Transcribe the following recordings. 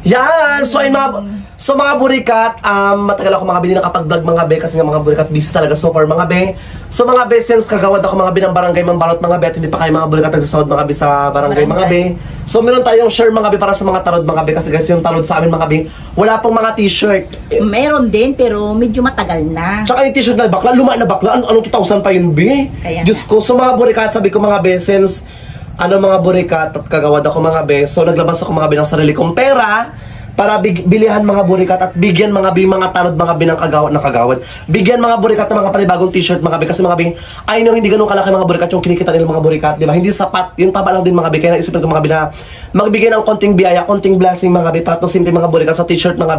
Yan! So mga burikat, matagal ako mga be, hindi nakapag-vlog mga be kasi nga mga burikat busy talaga so far mga be. So mga be, since kagawad ako mga be ng barangay Mambalot mga be at hindi pa kayo mga burikat nagsasahod mga be sa barangay mga be. So meron tayong share mga be para sa mga tarod mga be kasi guys yung tarod sa amin mga be, wala pong mga t-shirt. Meron din pero medyo matagal na. Tsaka yung t-shirt na bakla, luma na bakla, anong 2,000 pa yun be? Diyos ko, so mga burikat, sabi ko mga be, since mga burikat at kagawad ako mga be, so naglabas ako mga be ng sarili kong pera para bilihan mga burikat at bigyan mga tanod mga ng kagawad. Bigyan mga burikat ng mga panibagong t-shirt mga kasi mga I know hindi ganun kalaki mga burikat yung kinikita nila mga burikat, di ba? Hindi sapat, yung taba lang din mga kaya naisipin ko mga na magbigay ng konting biyaya, konting blessing mga para to simple mga burikat sa t-shirt mga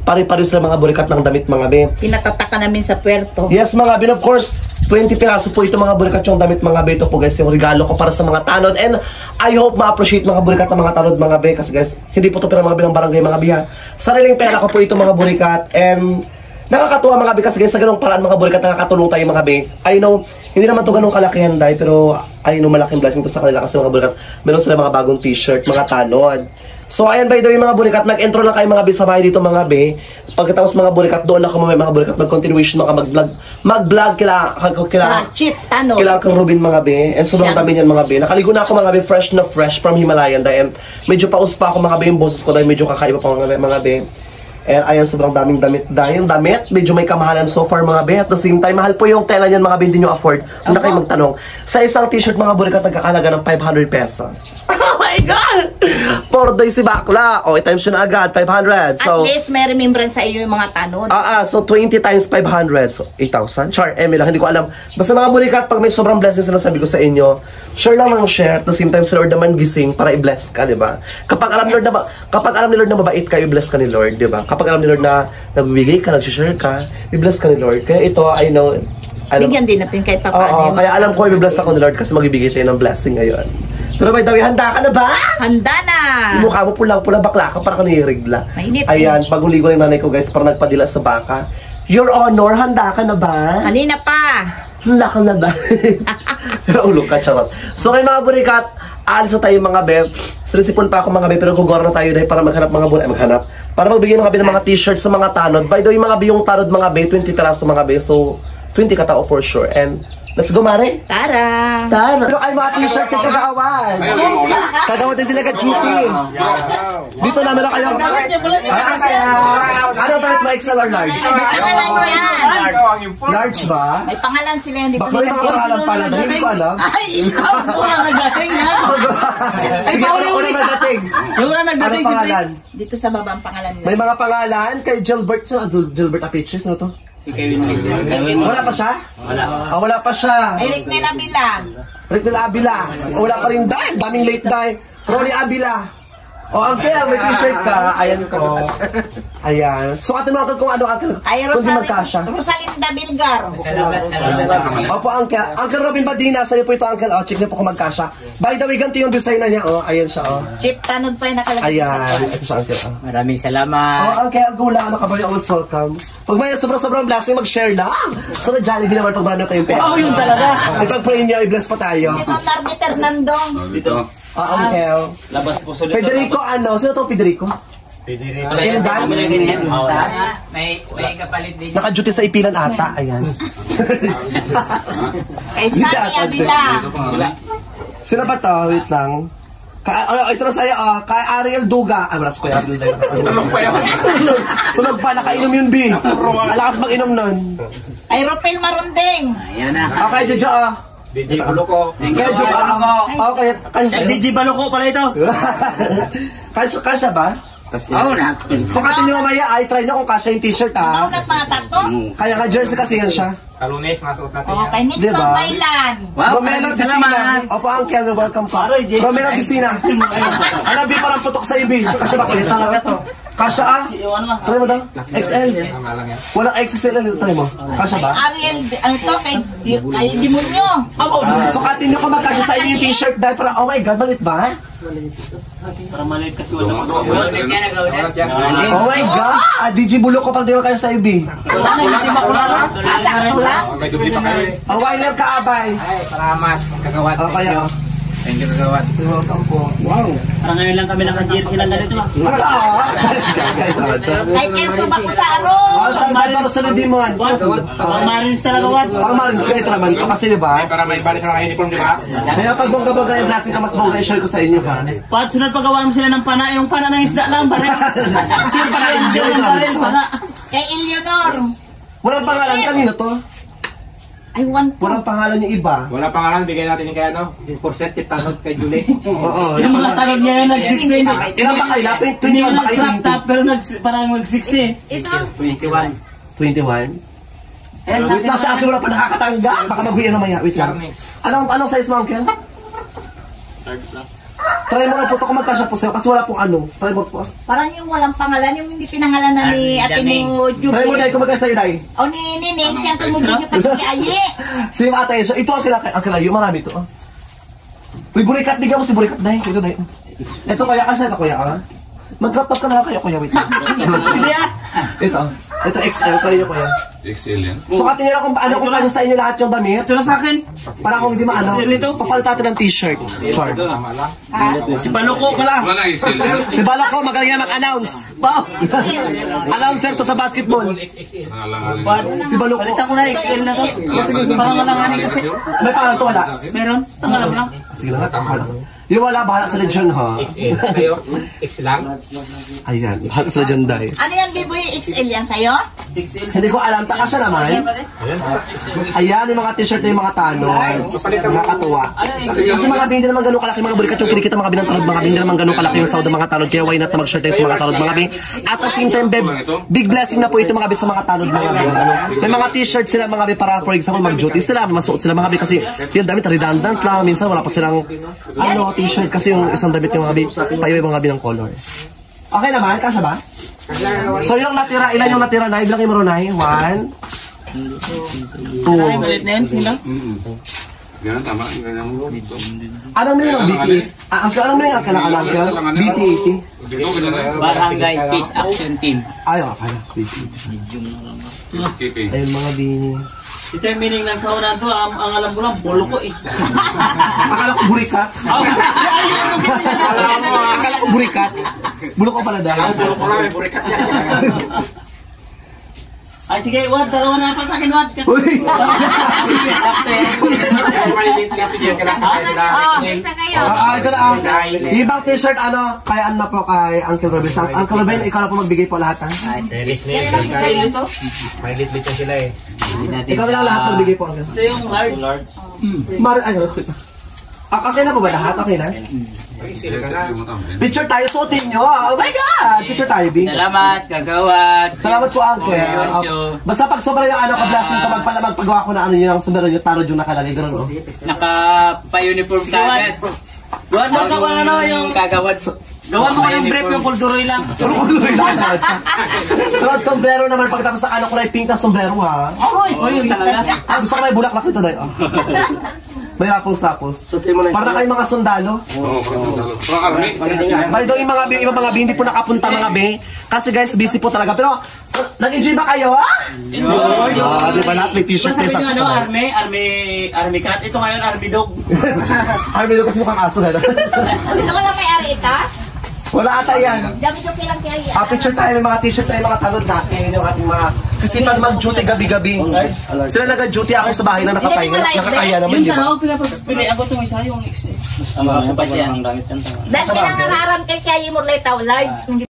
pari-pari sila mga burikat ng damit mga Pinatataka namin sa puerto. Yes mga of course, 20 piraso po ito mga burikat yung damit mga ito po guys, yung regalo ko para sa mga tanod, and I hope ma-appreciate mga burikat ng mga tanod mga kasi guys, hindi po ito pera mga ng barangay mga sariling pera ko po ito mga burikat, and nakakatuwa mga kasi guys, sa ganung paraan mga burikat nakakatulong tayo mga I know, hindi naman to ganung kalakihan dahil, pero I know malaking blessing po sa kanila kasi mga burikat, meron sila mga bagong t-shirt, mga tanod. So ayan, by the way mga burikat, nag-intro lang kayo mga sa bahay dito mga pagkatapos mga burikat, doon ako mga burikat mag-continuation mag-vlog kila Chip Tanod, kila Uncle Robin mga and sobrang dami niyan mga nakaligo na ako mga fresh na fresh from Himalayan dahil medyo paus pa ako mga yung boses ko dahil medyo kakaiba pa mga and ayan, sobrang daming damit dahil medyo may kamahalan so far mga at the same time mahal po yung tela niyan mga hindi nyo afford. Kung na kayo magtanong, sa isang t-shirt mga burikat nagkakalaga ng 500 pesos. Oh my God! 4 days si bakla. O, times yun na agad, 500. So, at least may remembrance sa iyo yung mga tanod. So 20 times 500. So, 8,000. Char, lang, hindi ko alam. Basta mga burikat, pag may sobrang blessings na sabi ko sa inyo, share lang ng share. At the same time, si Lord naman gising para i-bless ka, di ba? Kapag alam ni Lord na mabait ka, i-bless ka ni Lord, di ba? Kapag alam ni Lord na nagbibigay ka, nag-share ka, i-bless ka ni Lord. Kaya ito, I know, bigyan din natin kahit pa paano. Kaya alam ko, i-bless ako ni Lord kasi magbibigay tayo ng blessing ngayon. Pero by the way, handa ka na ba? Handa na! Yung mukha mo pulang-pula bakla ka, parang kanirigla. Mainit. Ayan, bagong ligo ng nanay ko guys, parang nagpadila sa baka. Your Honor, handa ka na ba? Kanina pa! Handa ka na ba? Ulo ka, charot. So kayo mga burikat, aalis na tayo mga sinisipon pa ako mga pero gugora na tayo dahil para maghanap mga maghanap. Para magbigay ng mga t-shirt sa mga tanod. By the way, mga yung tarot mga 20 piraso mga so 20 katao for sure. And let's go, Mare! Tara! Pero ay mga t-shirt yung kagawad! Kagawad din nag-duty! Dito namin lang kayo! Ano tayo mo, XL or large? Large ba? May pangalan sila yan dito. Bakit may mga pangalan pala? Hindi ko alam. Ay, ikaw! Wala nagdating ha? Sige, una nagdating. Yung wala nagdating si pangalan? Dito sa baba ang pangalan nila. May mga pangalan kay Gilbert. Gilbert Apiches, ano to? Wala pa siya? Wala pa siya. Eric Nela Bilang. Eric Nela Abila. Wala pa rin dahil. Daming late dahil. Ronnie Abila. Uncle, may t-shirt ka. Ayan ko. Ayan. Sukatin mo, uncle, kung ano, uncle. Ay, kung di magkasya. Rosalinda Bilgar. Salamat. Opo, uncle. Uncle Robin Badina, sa'yo po ito, uncle. Check niyo po kung magkasya. By the way, ganito yung design na niya. Ayan siya. Chip Tanod pa yung nakalagay. Ayan. Ito siya, uncle. Maraming salamat. Uncle, go lang. Kabali, always welcome. Pag may sobrang blessing, mag-share lang. So, Jollibee naman pag marami na tayong pera. Yun talaga. Pag-pray niya, i-bless pa tayo. Si Don Lardy Fernando. Dito. Uncle. Labas po sulit. Federico, ano? Sino to Federico? May kapalit din. Naka-duty sa ipilan ata. Ayan. Kay Sunny Abila. Sino ba to? Wait lang. Ito na sa'yo, kay Ariel Duga. Maras ko yung Ariel Duga. Tulog pa, nakainom yun, B. Alakas mag-inom nun. Ay, Ropel Marundeng. Ayan na. Okay, Jojo, DJ Buloko. Kaya Jojo, okay. DJ Baloko pala ito. Kasya ba? Oo na. Sukatin nyo mamaya, try nyo kung kasya yung t-shirt, Maunat mga tatlo. Kaya ka jersey kasi yan siya. Kalunes, masuot natin Oh, kay Nixon Diba? Bailan. Wow, Romelo maraming salamat. Piscina. Opo, Uncle, welcome pa. Romelo Piscina. Alabi parang putok sa ibi. Kasya ba? Kulit lang ito. Kasya Try mo daw? XL. Walang XL na try mo. Kasya ba? Ariel, ano to? Kay Demonyo. Sukatin nyo kung magkasya sa inyo yung t-shirt dahil para, oh my God, malit ba? Para maliit kasi wala Oh my God! DJ Buloko pang di mo kayo sa ibi. Sana hindi makulala. Asa ko lang. May dubli pa kayo. Wailer ka, abay. Ay, para mas kagawad. Kaya, Thank you, kagawad. Welcome po. Wow. Parang ngayon lang kami naka-jersey lang ganito ah. Wala Gagay talaga to. Ay, Kelso ba ko sa aro? Saan ba para sa Ludimon? Pang Marines talaga, Wad. Pang Marines ka ito naman to kasi diba? Para may bali sa mga uniform, di ba? Kaya pag bongga-bongga yung blessing ka, mas bongga i-share ko sa inyo ha. Wad, sunod paggawa mo sila ng pana, yung pana ng isda lang, baril. Kasi yung pana ng isda lang, baril, pana. Kay Eleanor. Walang pangalan kanino to? I want to. Walang pangalan yung iba. Wala pangalan, bigay natin yung kaya, no? Yung porset, yung tanod kay Julie. Oo. Yung mga tanong niya yung nag-16. Ilan ba kayo? Lapit? Hindi 21 yung ba kayo? nag-crop top, pero parang mag-16. Ito. 21. 21? Eh, Wait lang, sa akin wala pa nakakatangga. Baka mag-uwi na maya. Wait lang. Anong size mo, Uncle? Large lang. Try mo na po ito kung magkasya po sa'yo kasi wala pong ano. Try mo po. Parang yung walang pangalan, yung hindi pinangalan na ni ate mo, Try mo Julie. dahil kung magkasya sa'yo, Day. O ni Nining, kaya tumugin yung pagkikaayi. Si Ate Esyo. Ito, Uncle Layo. Marami ito. Uy, burikat. Bigyan mo si burikat, Day. Ito, Day. Ito, kuya. Kasi ito, kuya. Mag-crop top ka na lang kayo, kuya. Wait lang. Hindi ah. Ito XL. Try nyo, kuya. XL yan. Sukatin nyo lang kung ano kung kanya sa inyo lahat yung damit. Ito na sa akin. Para kung hindi maano. XL ito. Papalit natin ng t-shirt. Char. Si Paluko pala. Wala lang XL yan. Si Balak ko, magaling na mag-announce. Wow. Announcer to sa basketball. Nangalanganin. Wad. Si Balak ko. Balitan ko na XL na to. Parang walanganin kasi. May pangalan to, wala. Meron? Tangalam lang. Sige lang, wala. Yung wala, bahala sa Legion, ha? XL. Sa'yo, X lang. Ayan, bahala sa Legion, Day. Ano yan, Biboy? XL yan sa'yo? XL. Hindi ko alam, taka siya naman. Ayan, yung mga t-shirt na yung mga tanong. Nakakatuwa. Kasi mga bindi naman ganun kalaki, mga burikat yung kinikita, mga binantarod, mga bindi naman ganun kalaki yung sawd ng mga tanod. Kaya why not na mag-shirt tayo sa mga tanod, mga bindi. At the same time, big blessing na po ito mga bindi sa mga tanod, mga bindi. May mga t-shirt sila, mga bindi, para for example, mag-duty sila, may masuot sila, mga bindi. Kasi yung damit, redundant lang. Minsan, wala pa silang, t-shirt. Kasi yung isang damit yung mga bindi, payo yung mga bindi ng color. Okay naman, kasya ba? So yung natira, ilan yung natira na? Ibilangin mo rin na. 1, 2. Salit na yan. Sino? Ganun, tama. Ganun mo. Anong meaning ng BT? Anong meaning ang kailangan ng BT-80? Dito, ganyan na. Barangay Peace Action Team. Ayaw, kaya. BT. Peacekeeping. Ayun mga bini. Ito yung meaning ng sauna to. Ang alam ko lang, polo ko eh. Akala ko burikat. Akala ko burikat. Bulok ko pala dahil. Bulok ko lang, may burikat yan. Ay sige, Wad, dalawa na pa sa akin, Wad. Uy! Malilit kasi yan, kailangan nila. Isa kayo. Ito na ang ibang t-shirt ano, kaya ano na po kay Uncle Ruben. Uncle Ruben, ikaw na po magbigay po lahat ha. Sa'yo ito. Malilit yan sila eh. Ikaw na lang lahat magbigay po Uncle. Ito yung large. Ay, okay na po ba lahat? Okay na? Picture tayo, suotin nyo. Oh my God! Picture tayo, Bing. Salamat, kagawad. Salamat po, Uncle. Basta pag sobra yung ano, ka-blessing ko, magpagawa ko na ano yun, ang sumero yung tarot yung nakalagay. Ganun, no? Naka-pa-uniform ka agad. Gawan mo ka kung ano yung kagawad. Gawan mo ka ng brief yung kulduroy lang. Ano ko doon lang? Sunod, sombrero naman. Pagkatapos sa ano ko na pink na sombrero, ha? Oh, yun talaga. Gusto ko may bulaklak dito, Day. May raffles. Para kayo mga sundalo. Oo, parang army. By the way, mga bi, hindi po nakapunta mga bi. Kasi guys, busy po talaga. Pero, nag-enjoy ba kayo? Di ba lahat may t-shirt Sabi sa nyo, army cat. Ito ngayon, army dog. Army doon kasi mukhang aso, gano'n. Ito ka lang may ari ita? Wala ata yan. Dami-dami lang kaya yan. Picture tayo, may mga t-shirt tayo, mga talod natin. Yung ating mga sisipan mag-duty gabi-gabi. Sila nag-duty, ako sa bahay na nakakaya naman, Yung di ba? sa ako, pinapili ako itong isa, yung XL. Ang gamit yan. Dahil kailangan haram kay kaya mo large.